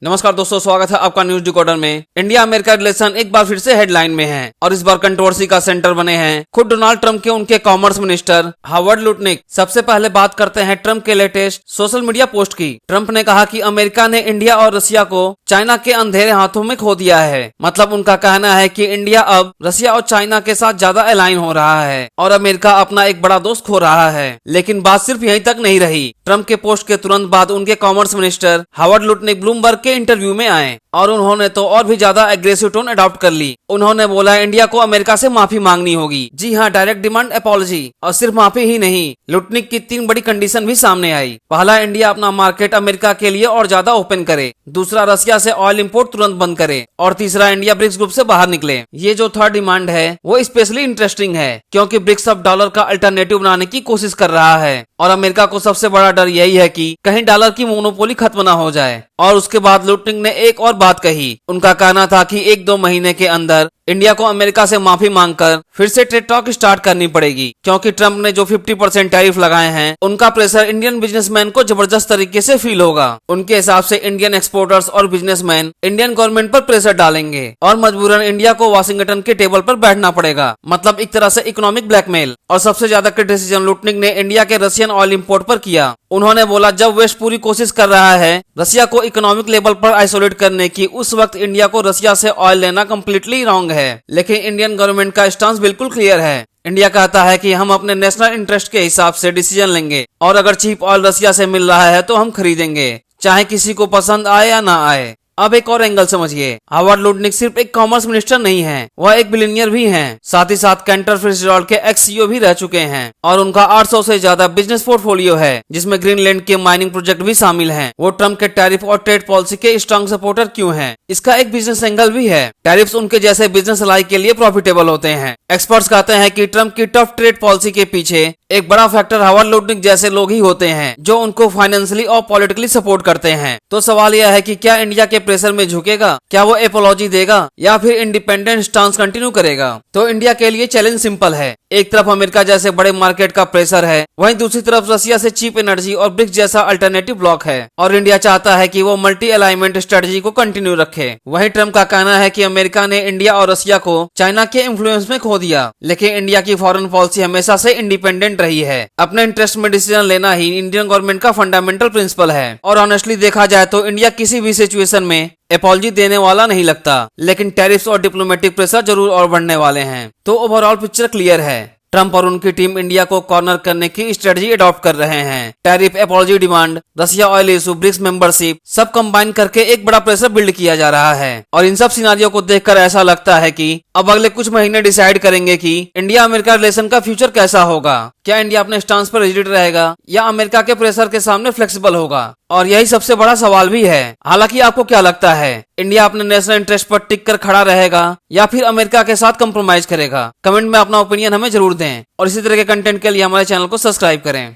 नमस्कार दोस्तों, स्वागत है आपका न्यूज डिकोडर में। इंडिया अमेरिका रिलेशन एक बार फिर से हेडलाइन में है और इस बार कंट्रोवर्सी का सेंटर बने हैं खुद डोनाल्ड ट्रंप के उनके कॉमर्स मिनिस्टर हावर्ड लुटनिक। सबसे पहले बात करते हैं ट्रंप के लेटेस्ट सोशल मीडिया पोस्ट की। ट्रंप ने कहा कि अमेरिका ने इंडिया और रशिया को चाइना के अंधेरे हाथों में खो दिया है। मतलब उनका कहना है कि इंडिया अब रशिया और चाइना के साथ ज्यादा अलाइन हो रहा है और अमेरिका अपना एक बड़ा दोस्त खो रहा है। लेकिन बात सिर्फ यहीं तक नहीं रही। ट्रंप के पोस्ट के तुरंत बाद उनके commerce minister Howard Lutnick Bloomberg के इंटरव्यू में आए और उन्होंने तो और भी ज्यादा एग्रेसिव टोन अडॉप्ट कर ली। उन्होंने बोला इंडिया को अमेरिका से माफी मांगनी होगी। जी हाँ, डायरेक्ट डिमांड अपॉलजी। और सिर्फ माफी ही नहीं, लुटनिक की 3 बड़ी कंडीशन भी सामने आई। पहला, इंडिया अपना मार्केट अमेरिका के लिए और ज्यादा ओपन करे। दूसरा, रशिया से ऑयल इंपोर्ट तुरंत बंद करे। और तीसरा, इंडिया ब्रिक्स ग्रुप से बाहर निकले। ये जो थर्ड डिमांड है वो स्पेशली इंटरेस्टिंग है क्योंकि ब्रिक्स अब डॉलर का अल्टरनेटिव बनाने की कोशिश कर रहा है और अमेरिका को सबसे बड़ा डर यही है कि कहीं डॉलर की मोनोपोली खत्म ना हो जाए। और उसके बाद लुटनिक ने एक और बात कही। उनका कहना था कि 1-2 महीने के अंदर इंडिया को अमेरिका से माफी मांगकर फिर से ट्रेड टॉक स्टार्ट करनी पड़ेगी क्योंकि ट्रंप ने जो 50% टैरिफ लगाए हैं उनका प्रेशर इंडियन बिजनेसमैन को जबरदस्त तरीके से फील होगा। उनके हिसाब से इंडियन एक्सपोर्टर्स और बिजनेसमैन इंडियन गवर्नमेंट पर प्रेशर डालेंगे और मजबूरन इंडिया को वाशिंगटन के टेबल पर बैठना पड़ेगा। मतलब एक तरह से इकोनॉमिक ब्लैकमेल। और सबसे ज्यादा क्रिटिसिज्म लुटनिक ने इंडिया के रशियन ऑयल इंपोर्ट पर किया। उन्होंने बोला जब वेस्ट पूरी कोशिश कर रहा है रशिया को इकोनॉमिक लेवल पर आइसोलेट करने की, उस वक्त इंडिया को रशिया से ऑयल लेना कम्प्लीटली रॉन्ग है। लेकिन इंडियन गवर्नमेंट का स्टांस बिल्कुल क्लियर है। इंडिया कहता है कि हम अपने नेशनल इंटरेस्ट के हिसाब से डिसीजन लेंगे और अगर चीप ऑयल रशिया से मिल रहा है तो हम खरीदेंगे, चाहे किसी को पसंद आए या ना आए। अब एक और एंगल समझिए। हावर्ड लुटनिक सिर्फ एक कॉमर्स मिनिस्टर नहीं है, वह एक बिलियनियर भी हैं। साथ ही साथ कैंटर फिट्जजेराल्ड के एक्स सीईओ भी रह चुके हैं और उनका 800 से ज्यादा बिजनेस पोर्टफोलियो है जिसमें ग्रीनलैंड के माइनिंग प्रोजेक्ट भी शामिल हैं। वो ट्रंप के टैरिफ और ट्रेड पॉलिसी के स्ट्रॉन्ग सपोर्टर क्यों हैं? इसका एक बिजनेस एंगल भी है। टैरिफ्स उनके जैसे बिजनेस अलाई के लिए प्रॉफिटेबल होते हैं। एक्सपर्ट्स कहते हैं कि ट्रंप की टफ ट्रेड पॉलिसी के पीछे एक बड़ा फैक्टर हावर्ड लुटनिक जैसे लोग ही होते हैं जो उनको फाइनेंशियली और पॉलिटिकली सपोर्ट करते हैं। तो सवाल यह है कि क्या इंडिया के प्रेशर में झुकेगा, क्या वो एपोलॉजी देगा या फिर इंडिपेंडेंट स्टांस कंटिन्यू करेगा? तो इंडिया के लिए चैलेंज सिंपल है। एक तरफ अमेरिका जैसे बड़े मार्केट का प्रेशर है, वहीं दूसरी तरफ रशिया से चीप एनर्जी और ब्रिक्स जैसा अल्टरनेटिव ब्लॉक है और इंडिया चाहता है कि वो मल्टी अलाइनमेंट स्ट्रेटजी को कंटिन्यू रखे। वहीं ट्रंप का कहना है कि अमेरिका ने इंडिया और रशिया को चाइना के इन्फ्लुएंस में खो दिया, लेकिन इंडिया की फॉरेन पॉलिसी हमेशा से इंडिपेंडेंट रही है। अपने इंटरेस्ट में डिसीजन लेना ही इंडियन गवर्नमेंट का फंडामेंटल प्रिंसिपल है। और ऑनेस्टली देखा जाए तो इंडिया किसी भी सिचुएशन में अपॉलजी देने वाला नहीं लगता, लेकिन टैरिफ्स और डिप्लोमेटिक प्रेशर जरूर और बढ़ने वाले हैं। तो ओवरऑल पिक्चर क्लियर है। ट्रंप और उनकी टीम इंडिया को कॉर्नर करने की स्ट्रेटजी अडॉप्ट कर रहे हैं। Tariff, apology demand, Russia oil issue, BRICS membership सब कंबाइन करके एक बड़ा प्रेशर बिल्ड किया जा रहा है। और इन सब सिनारियों को देखकर ऐसा लगता है कि अब अगले कुछ महीने डिसाइड करेंगे कि इंडिया अमेरिका रिलेशन का फ्यूचर कैसा होगा। क्या इंडिया अपने स्टांस पर रिजिड रहेगा या अमेरिका के प्रेशर के सामने फ्लेक्सिबल होगा? और यही सबसे बड़ा सवाल भी है। हालांकि आपको क्या लगता है, इंडिया अपने नेशनल इंटरेस्ट पर टिक कर खड़ा रहेगा या फिर अमेरिका के साथ कंप्रोमाइज करेगा? कमेंट में अपना ओपिनियन हमें जरूर दें और इसी तरह के कंटेंट के लिए हमारे चैनल को सब्सक्राइब करें।